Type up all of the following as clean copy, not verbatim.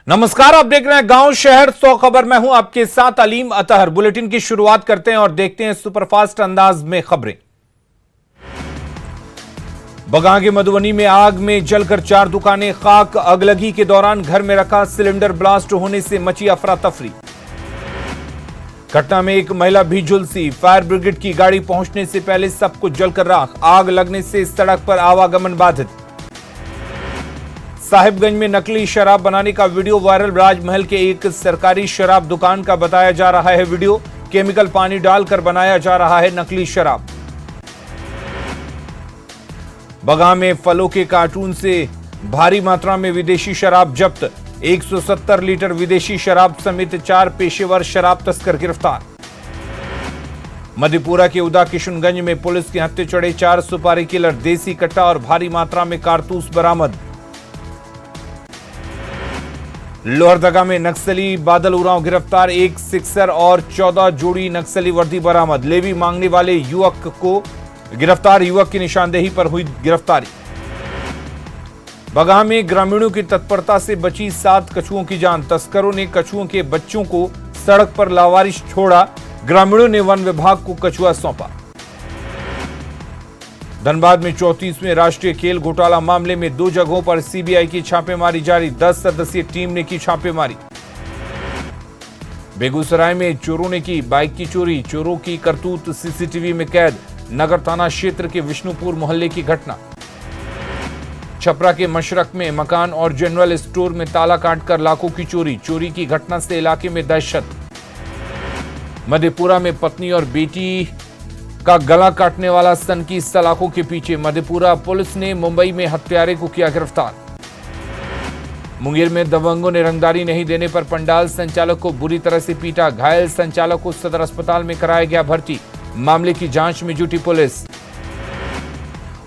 नमस्कार, आप देख रहे हैं गांव शहर 100 खबर। मैं हूं आपके साथ अलीम अतहर। बुलेटिन की शुरुआत करते हैं और देखते हैं सुपरफास्ट अंदाज में खबरें। बगहा के मधुबनी में आग में जलकर 4 दुकानें खाक। अगलगी के दौरान घर में रखा सिलेंडर ब्लास्ट होने से मची अफरा तफरी। घटना में एक महिला भी झुलसी। फायर ब्रिगेड की गाड़ी पहुंचने से पहले सब कुछ जलकर राख। आग लगने से सड़क पर आवागमन बाधित। साहिबगंज में नकली शराब बनाने का वीडियो वायरल। राजमहल के एक सरकारी शराब दुकान का बताया जा रहा है वीडियो। केमिकल पानी डालकर बनाया जा रहा है नकली शराब। बगहा में फलों के कार्टून से भारी मात्रा में विदेशी शराब जब्त। 170 लीटर विदेशी शराब समेत 4 पेशेवर शराब तस्कर गिरफ्तार। मधेपुरा के उदा किशनगंज में पुलिस के हत्थे चढ़े 4 सुपारी किलर। देसी कट्टा और भारी मात्रा में कारतूस बरामद। लोहरदगा में नक्सली बादल उरांव गिरफ्तार। 1 सिक्सर और 14 जोड़ी नक्सली वर्दी बरामद। लेवी मांगने वाले युवक को गिरफ्तार। युवक की निशानदेही पर हुई गिरफ्तारी। बगहा में ग्रामीणों की तत्परता से बची 7 कछुओं की जान। तस्करों ने कछुओं के बच्चों को सड़क पर लावारिश छोड़ा। ग्रामीणों ने वन विभाग को कछुआ सौंपा। धनबाद में 34वें राष्ट्रीय खेल घोटाला मामले में 2 जगहों पर सीबीआई की छापेमारी जारी। 10 सदस्यीय टीम ने की छापेमारी। बेगूसराय में चोरों ने की बाइक की चोरी। चोरों की करतूत सीसीटीवी में कैद। नगर थाना क्षेत्र के विष्णुपुर मोहल्ले की घटना। छपरा के मशरक में मकान और जनरल स्टोर में ताला काटकर लाखों की चोरी। चोरी की घटना से इलाके में दहशत। मधेपुरा में पत्नी और बेटी का गला काटने वाला सनकी सलाखों के पीछे। मधेपुरा पुलिस ने मुंबई में हत्यारे को किया गिरफ्तार। मुंगेर में दबंगों ने रंगदारी नहीं देने पर पंडाल संचालक को बुरी तरह से पीटा। घायल संचालक को सदर अस्पताल में कराया गया भर्ती। मामले की जांच में जुटी पुलिस।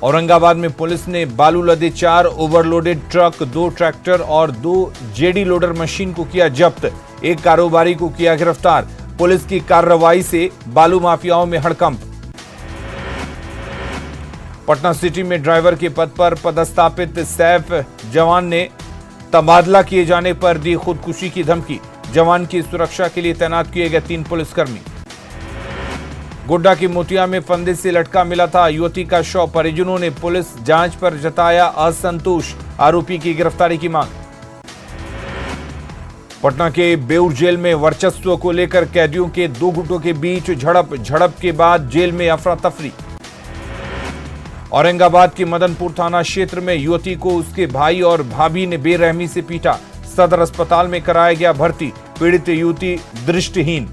औरंगाबाद में पुलिस ने बालू लदे 4 ओवरलोडेड ट्रक, 2 ट्रैक्टर और 2 जेडी लोडर मशीन को किया जब्त। एक कारोबारी को किया गिरफ्तार। पुलिस की कार्रवाई से बालू माफियाओं में हड़कंप। पटना सिटी में ड्राइवर के पद पर पदस्थापित सैफ जवान ने तबादला किए जाने पर दी खुदकुशी की धमकी। जवान की सुरक्षा के लिए तैनात किए गए 3 पुलिसकर्मी। गोड्डा की मोतिया में फंदे से लटका मिला था युवती का शव। परिजनों ने पुलिस जांच पर जताया असंतोष। आरोपी की गिरफ्तारी की मांग। पटना के बेउर जेल में वर्चस्व को लेकर कैदियों के 2 गुटों के बीच झड़प के बाद जेल में अफरा तफरी। औरंगाबाद के मदनपुर थाना क्षेत्र में युवती को उसके भाई और भाभी ने बेरहमी से पीटा। सदर अस्पताल में कराया गया भर्ती। पीड़ित युवती दृष्टिहीन।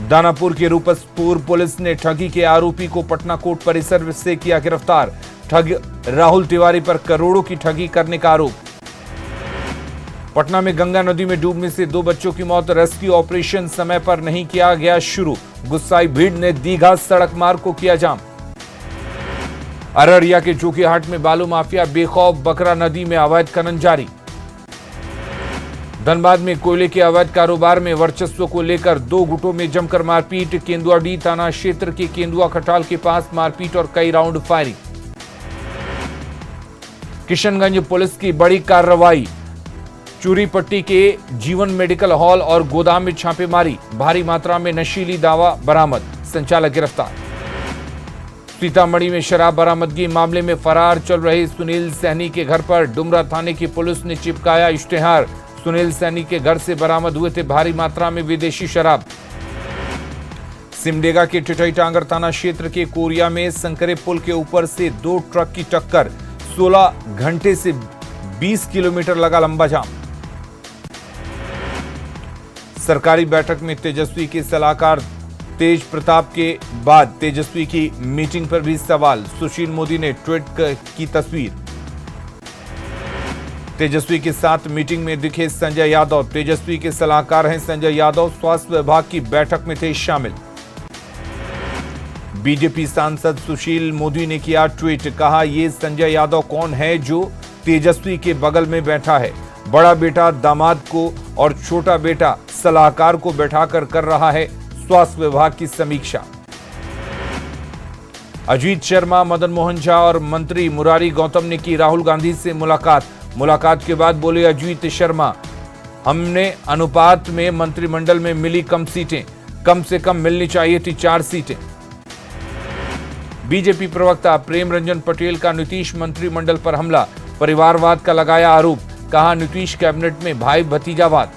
दानापुर के रूपसपुर पुलिस ने ठगी के आरोपी को पटना कोर्ट परिसर से किया गिरफ्तार। ठग राहुल तिवारी पर करोड़ों की ठगी करने का आरोप। पटना में गंगा नदी में डूबने से 2 बच्चों की मौत। रेस्क्यू ऑपरेशन समय पर नहीं किया गया शुरू। गुस्साई भीड़ ने दीघा सड़क मार्ग को किया जाम। अररिया के जोकीहाट में बालू माफिया बेखौफ। बकरा नदी में अवैध खनन जारी। धनबाद में कोयले के अवैध कारोबार में वर्चस्व को लेकर 2 गुटों में जमकर मारपीट। केंदुआडी थाना क्षेत्र के केंदुआ खटाल के पास मारपीट और कई राउंड फायरिंग। किशनगंज पुलिस की बड़ी कार्रवाई। चूरीपट्टी के जीवन मेडिकल हॉल और गोदाम में छापेमारी। भारी मात्रा में नशीली दवा बरामद। संचालक गिरफ्तार। सीतामढ़ी में शराब बरामदगी मामले में फरार चल रहे सुनील सैनी के घर पर डुमरा थाने की पुलिस ने चिपकाया इश्तेहार। सुनील सैनी के घर से बरामद हुए थे भारी मात्रा में विदेशी शराब। सिमडेगा के टिटई टांगर थाना क्षेत्र के कोरिया में संकरे पुल के ऊपर से 2 ट्रक की टक्कर। 16 घंटे से 20 किलोमीटर लगा लंबा जाम। सरकारी बैठक में तेजस्वी के सलाहकार तेज प्रताप के बाद तेजस्वी की मीटिंग पर भी सवाल। सुशील मोदी ने ट्वीट की तस्वीर। तेजस्वी के साथ मीटिंग में दिखे संजय यादव। तेजस्वी के सलाहकार हैं संजय यादव। स्वास्थ्य विभाग की बैठक में थे शामिल। बीजेपी सांसद सुशील मोदी ने किया ट्वीट। कहा, ये संजय यादव कौन है जो तेजस्वी के बगल में बैठा है? बड़ा बेटा दामाद को और छोटा बेटा सलाहकार को बैठाकर कर रहा है स्वास्थ्य विभाग की समीक्षा। अजीत शर्मा, मदन मोहन झा और मंत्री मुरारी गौतम ने की राहुल गांधी से मुलाकात। मुलाकात के बाद बोले अजीत शर्मा, हमने अनुपात में मंत्रिमंडल में मिली कम सीटें, कम से कम मिलनी चाहिए थी 4 सीटें। बीजेपी प्रवक्ता प्रेम रंजन पटेल का नीतीश मंत्रिमंडल पर हमला, परिवारवाद का लगाया आरोप, कहा नीतीश कैबिनेट में भाई भतीजावाद।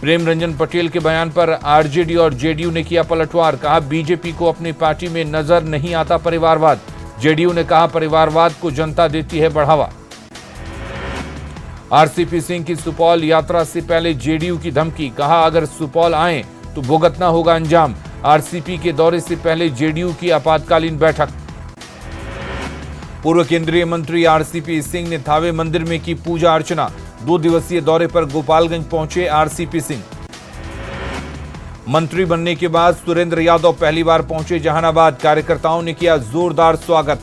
प्रेम रंजन पटेल के बयान पर आरजेडी और जेडीयू ने किया पलटवार, कहा बीजेपी को अपनी पार्टी में नजर नहीं आता परिवारवाद। जेडीयू ने कहा परिवारवाद को जनता देती है बढ़ावा। आरसीपी सिंह की सुपौल यात्रा से पहले जेडीयू की धमकी, कहा अगर सुपौल आए तो भुगतना होगा अंजाम। आरसीपी के दौरे से पहले जेडीयू की आपातकालीन बैठक। पूर्व केंद्रीय मंत्री आरसीपी सिंह ने थावे मंदिर में की पूजा अर्चना। 2 दिवसीय दौरे पर गोपालगंज पहुंचे आरसीपी सिंह। मंत्री बनने के बाद सुरेंद्र यादव पहली बार पहुंचे जहानाबाद, कार्यकर्ताओं ने किया जोरदार स्वागत।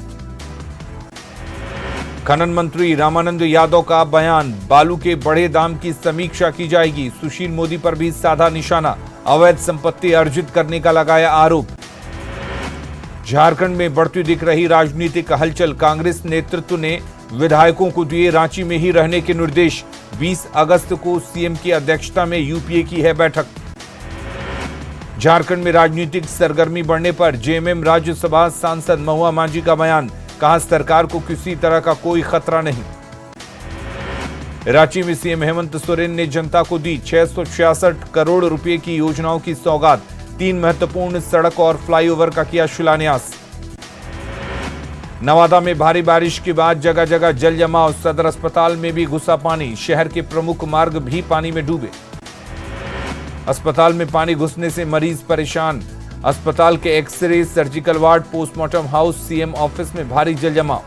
खनन मंत्री रामानंद यादव का बयान, बालू के बढ़े दाम की समीक्षा की जाएगी। सुशील मोदी पर भी साधा निशाना, अवैध संपत्ति अर्जित करने का लगाया आरोप। झारखंड में बढ़ती दिख रही राजनीतिक हलचल, कांग्रेस नेतृत्व ने विधायकों को दिए रांची में ही रहने के निर्देश। 20 अगस्त को सीएम की अध्यक्षता में यूपीए की है बैठक। झारखंड में राजनीतिक सरगर्मी बढ़ने पर जेएमएम राज्यसभा सांसद महुआ मांझी का बयान, कहा सरकार को किसी तरह का कोई खतरा नहीं। रांची में सीएम हेमंत सोरेन ने जनता को दी 666 करोड़ रुपए की योजनाओं की सौगात। 3 महत्वपूर्ण सड़क और फ्लाईओवर का किया शिलान्यास। नवादा में भारी बारिश के बाद जगह जगह जल जमाव, सदर अस्पताल में भी घुसा पानी, शहर के प्रमुख मार्ग भी पानी में डूबे। अस्पताल में पानी घुसने से मरीज परेशान। अस्पताल के x-ray, surgical ward, postmortem house, CM office में भारी जल जमाव।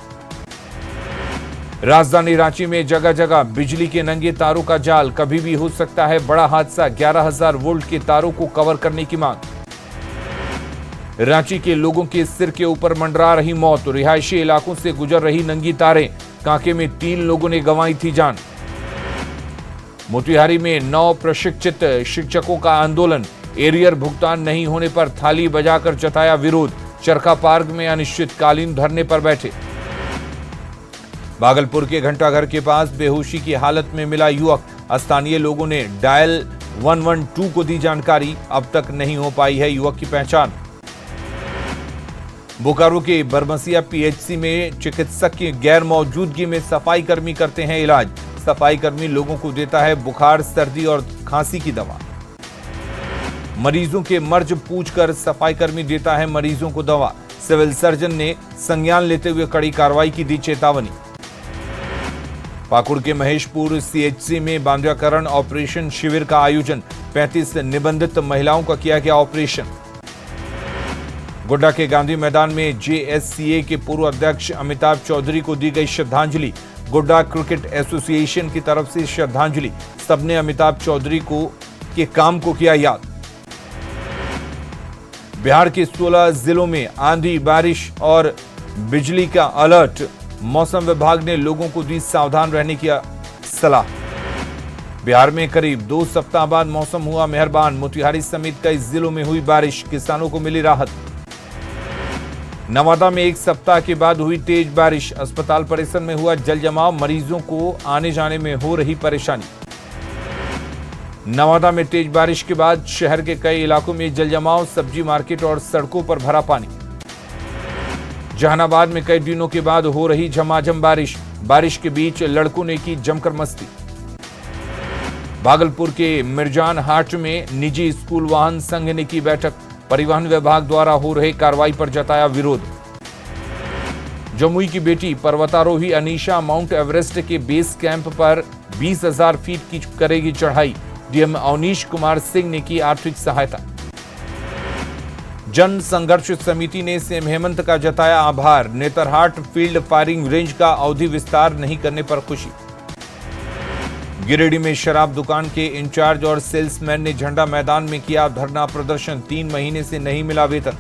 राजधानी रांची में जगह जगह बिजली के नंगे तारों का जाल, कभी भी हो सकता है बड़ा हादसा। 11,000 वोल्ट के तारों को कवर करने की मांग। रांची के लोगों के सिर के ऊपर मंडरा रही मौत, रिहायशी इलाकों से गुजर रही नंगी तारें, कांके में 3 लोगों ने गंवाई थी जान। मोतिहारी में 9 प्रशिक्षित शिक्षकों का आंदोलन, एरियर भुगतान नहीं होने पर थाली बजाकर जताया विरोध। चरखा पार्क में अनिश्चितकालीन धरने पर बैठे। भागलपुर के घंटाघर के पास बेहोशी की हालत में मिला युवक, स्थानीय लोगों ने डायल 112 को दी जानकारी, अब तक नहीं हो पाई है युवक की पहचान। बोकारो के बरमसिया पीएचसी में चिकित्सक की गैर मौजूदगी में सफाई कर्मी करते हैं इलाज। सफाई कर्मी लोगों को देता है बुखार, सर्दी और खांसी की दवा। मरीजों के मर्ज पूछकर सफाई कर्मी देता है मरीजों को दवा। सिविल सर्जन ने संज्ञान लेते हुए कड़ी कार्रवाई की दी चेतावनी। पाकुड़ के महेशपुर सीएचसी में बांध्याकरण ऑपरेशन शिविर का आयोजन, 35 निबंधित महिलाओं का किया गया ऑपरेशन। गोड्डा के गांधी मैदान में जेएससीए के पूर्व अध्यक्ष अमिताभ चौधरी को दी गई श्रद्धांजलि। गोड्डा क्रिकेट एसोसिएशन की तरफ से श्रद्धांजलि, सबने अमिताभ चौधरी के काम को किया याद। बिहार के 16 जिलों में आंधी, बारिश और बिजली का अलर्ट, मौसम विभाग ने लोगों को दी सावधान रहने की सलाह। बिहार में करीब 2 सप्ताह बाद मौसम हुआ मेहरबान, मोतिहारी समेत कई जिलों में हुई बारिश, किसानों को मिली राहत। नवादा में 1 सप्ताह के बाद हुई तेज बारिश, अस्पताल परिसर में हुआ जल जमाव, मरीजों को आने जाने में हो रही परेशानी। नवादा में तेज बारिश के बाद शहर के कई इलाकों में जल जमाव, सब्जी मार्केट और सड़कों पर भरा पानी। जहानाबाद में कई दिनों के बाद हो रही झमाझम बारिश, बारिश के बीच लड़कों ने की जमकर मस्ती। भागलपुर के मिर्जान हाट में निजी स्कूल वाहन संघ ने की बैठक, परिवहन विभाग द्वारा हो रही कार्रवाई पर जताया विरोध। जमुई की बेटी पर्वतारोही अनीशा माउंट एवरेस्ट के बेस कैंप पर 20,000 फीट की करेगी चढ़ाई, डीएम अवनीश कुमार सिंह ने की आर्थिक सहायता। जन संघर्ष समिति ने सीएम हेमंत का जताया आभार, नेतरहाट फील्ड फायरिंग रेंज का अवधि विस्तार नहीं करने पर खुशी। गिरिडीह में शराब दुकान के इंचार्ज और सेल्समैन ने झंडा मैदान में किया धरना प्रदर्शन, 3 महीने से नहीं मिला वेतन।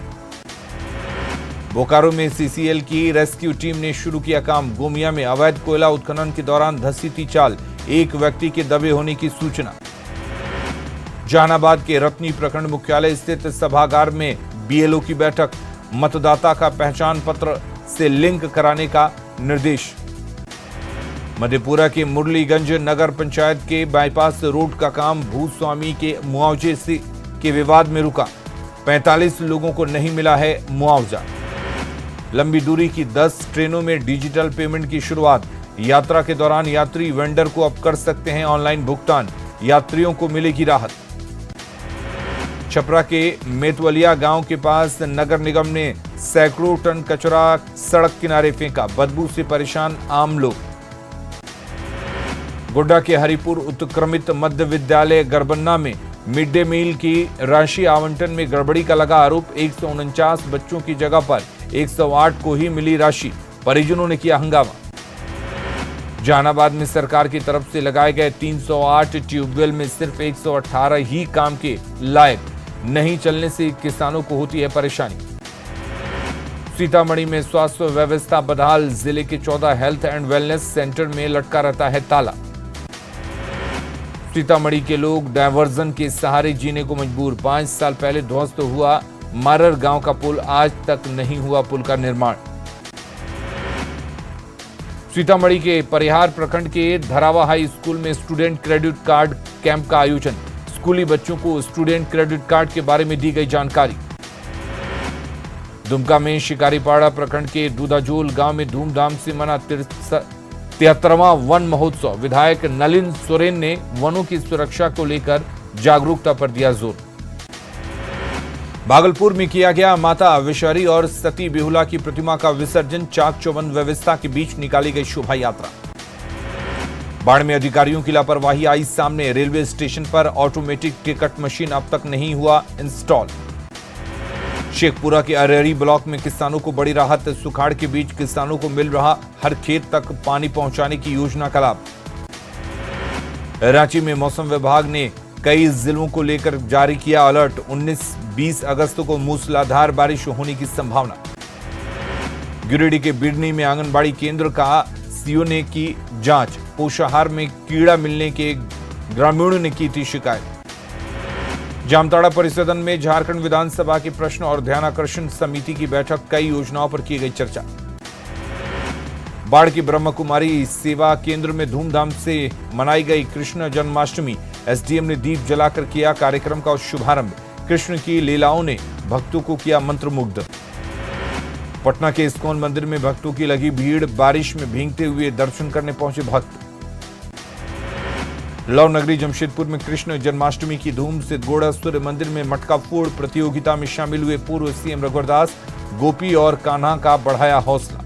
बोकारो में सीसीएल की रेस्क्यू टीम ने शुरू किया काम, गोमिया में अवैध कोयला उत्खनन के दौरान धंसी थी चाल, 1 व्यक्ति के दबे होने की सूचना। जहानाबाद के रत्नी प्रखंड मुख्यालय स्थित सभागार में बीएलओ की बैठक, मतदाता का पहचान पत्र से लिंक कराने का निर्देश। मधेपुरा के मुरलीगंज नगर पंचायत के बाईपास रोड का काम भूस्वामी के मुआवजे के विवाद में रुका। 45 लोगों को नहीं मिला है मुआवजा। लंबी दूरी की 10 ट्रेनों में डिजिटल पेमेंट की शुरुआत। यात्रा के दौरान यात्री वेंडर को अब कर सकते हैं ऑनलाइन भुगतान। यात्रियों को मिलेगी राहत। छपरा के मेतवलिया गांव के पास नगर निगम ने सैकड़ों टन कचरा सड़क किनारे फेंका। बदबू से परेशान आम लोग। गोड्डा के हरिपुर उत्क्रमित मध्य विद्यालय गरबन्ना में मिड डे मील की राशि आवंटन में गड़बड़ी का लगा आरोप। 149 बच्चों की जगह पर 108 को ही मिली राशि। परिजनों ने किया हंगामा। जहानाबाद में सरकार की तरफ से लगाए गए 308 ट्यूबवेल में सिर्फ 118 ही काम के लायक। नहीं चलने से किसानों को होती है परेशानी। सीतामढ़ी में स्वास्थ्य व्यवस्था बदहाल। जिले के 14 हेल्थ एंड वेलनेस सेंटर में लटका रहता है ताला। सीतामढ़ी के लोग डायवर्जन के सहारे जीने को मजबूर। 5 साल पहले ध्वस्त हुआ मारर गांव का पुल, आज तक नहीं हुआ पुल का निर्माण। सीतामढ़ी के परिहार प्रखंड के धरावा हाई स्कूल में स्टूडेंट क्रेडिट कार्ड कैंप का आयोजन। स्कूली बच्चों को स्टूडेंट क्रेडिट कार्ड के बारे में दी गई जानकारी। दुमका में शिकारीपाड़ा प्रखंड के दूधाजोल गांव में धूमधाम से मना 73वां वन महोत्सव। विधायक नलिन सोरेन ने वनों की सुरक्षा को लेकर जागरूकता पर दिया जोर। भागलपुर में किया गया माता विषहरी और सती बेहुला की प्रतिमा का विसर्जन। चाक चौबंद व्यवस्था के बीच निकाली गई शोभा यात्रा। बाढ़ में अधिकारियों की लापरवाही आई सामने। रेलवे स्टेशन पर ऑटोमेटिक टिकट मशीन अब तक नहीं हुआ इंस्टॉल। शेखपुरा के अरेरी ब्लॉक में किसानों को बड़ी राहत। सुखाड़ के बीच किसानों को मिल रहा हर खेत तक पानी पहुंचाने की योजना का लाभ। रांची में मौसम विभाग ने कई जिलों को लेकर जारी किया अलर्ट। 19-20 अगस्त को मूसलाधार बारिश होने की संभावना। गिरिडीह के बिडनी में आंगनबाड़ी केंद्र का सीओ ने की जांच। पोषाहार में कीड़ा मिलने के ग्रामीणों ने की थी शिकायत। जामताड़ा परिसदन में झारखंड विधानसभा के प्रश्न और ध्यानाकर्षण समिति की बैठक। कई योजनाओं पर की गई चर्चा। बाढ़ की ब्रह्म कुमारी सेवा केंद्र में धूमधाम से मनाई गई कृष्ण जन्माष्टमी। एसडीएम ने दीप जलाकर किया कार्यक्रम का शुभारंभ। कृष्ण की लीलाओं ने भक्तों को किया मंत्रमुग्ध। पटना के इस्कॉन मंदिर में भक्तों की लगी भीड़। बारिश में भीगते हुए दर्शन करने पहुंचे भक्त। लव नगरी जमशेदपुर में कृष्ण जन्माष्टमी की धूम। सिद्धगोड़ा सूर्य मंदिर में मटका फोड़ प्रतियोगिता में शामिल हुए पूर्व सीएम रघुवरदास। गोपी और कान्हा का बढ़ाया हौसला।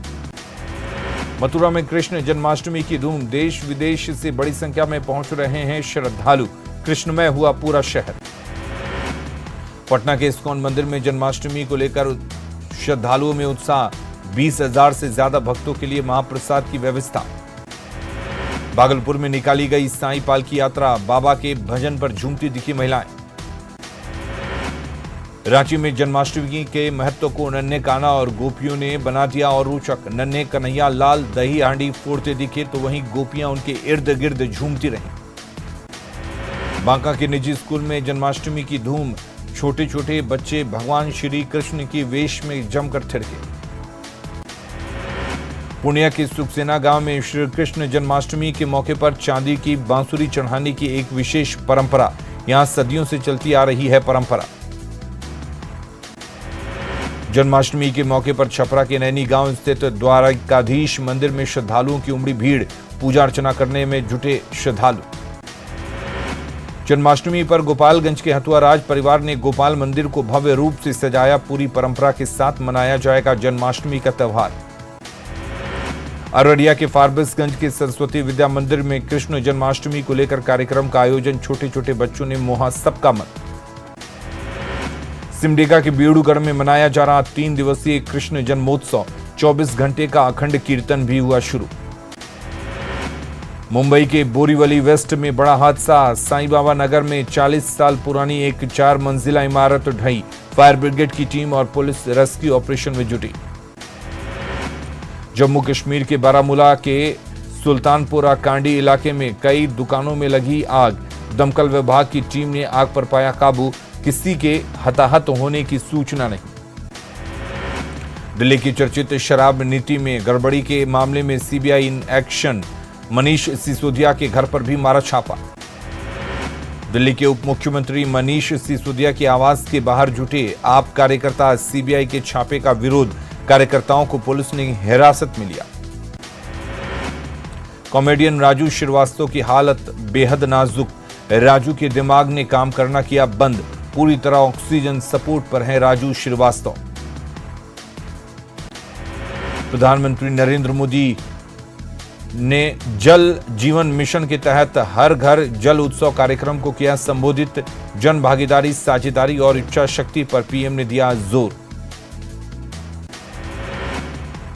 मथुरा में कृष्ण जन्माष्टमी की धूम। देश विदेश से बड़ी संख्या में पहुंच रहे हैं श्रद्धालु। कृष्णमय हुआ पूरा शहर। पटना के इस्कॉन मंदिर में जन्माष्टमी को लेकर श्रद्धालुओं में उत्साह। 20,000 से ज्यादा भक्तों के लिए महाप्रसाद की व्यवस्था। भागलपुर में निकाली गई साईं पालकी यात्रा। बाबा के भजन पर झूमती दिखी महिलाएं। रांची में जन्माष्टमी के महत्व को नन्हे कान्हा और गोपियों ने बना दिया और रोचक। नन्हे कन्हैया लाल दही हांडी फोड़ते दिखे तो वहीं गोपियां उनके इर्द गिर्द झूमती रहीं। बांका के निजी स्कूल में जन्माष्टमी की धूम। छोटे छोटे बच्चे भगवान श्री कृष्ण की वेश में जमकर थिरके। पूर्णिया के सुखसेना गांव में श्री कृष्ण जन्माष्टमी के मौके पर चांदी की बांसुरी चढ़ाने की एक विशेष परंपरा। यहां सदियों से चलती आ रही है परंपरा। जन्माष्टमी के मौके पर छपरा के नैनी गांव स्थित द्वारकाधीश मंदिर में श्रद्धालुओं की उमड़ी भीड़। पूजा अर्चना करने में जुटे श्रद्धालु। जन्माष्टमी पर गोपालगंज के हथुआराज परिवार ने गोपाल मंदिर को भव्य रूप से सजाया। पूरी परंपरा के साथ मनाया जाएगा जन्माष्टमी का त्योहार। अररिया के फारबिसगंज के सरस्वती विद्या मंदिर में कृष्ण जन्माष्टमी को लेकर कार्यक्रम का आयोजन। छोटे छोटे बच्चों ने मोहा सबका मन। सिमडेगा के बेड़ूगढ़ में मनाया जा रहा 3 दिवसीय कृष्ण जन्मोत्सव। 24 घंटे का अखंड कीर्तन भी हुआ शुरू। मुंबई के बोरीवली वेस्ट में बड़ा हादसा। साईं बाबा नगर में 40 साल पुरानी एक 4 मंजिला इमारत ढही। फायर ब्रिगेड की टीम और पुलिस रेस्क्यू ऑपरेशन में जुटी। जम्मू कश्मीर के बारामूला के सुल्तानपुरा कांडी इलाके में कई दुकानों में लगी आग। दमकल विभाग की टीम ने आग पर पाया काबू। किसी के हताहत होने की सूचना नहीं। दिल्ली की चर्चित शराब नीति में गड़बड़ी के मामले में CBI in action. Manish Sisodia के घर पर भी मारा छापा। दिल्ली के उप मुख्यमंत्री मनीष सिसोदिया के आवास के बाहर जुटे आप कार्यकर्ता सीबीआई के छापे का विरोध, कार्यकर्ताओं को पुलिस ने हिरासत में लिया। कॉमेडियन राजू श्रीवास्तव की हालत बेहद नाजुक, राजू के दिमाग ने काम करना किया बंद, पूरी तरह ऑक्सीजन सपोर्ट पर हैं राजू श्रीवास्तव। प्रधानमंत्री नरेंद्र मोदी ने जल जीवन मिशन के तहत हर घर जल उत्सव कार्यक्रम को किया संबोधित। जन भागीदारी, साझेदारी और इच्छा शक्ति पर पीएम ने दिया जोर।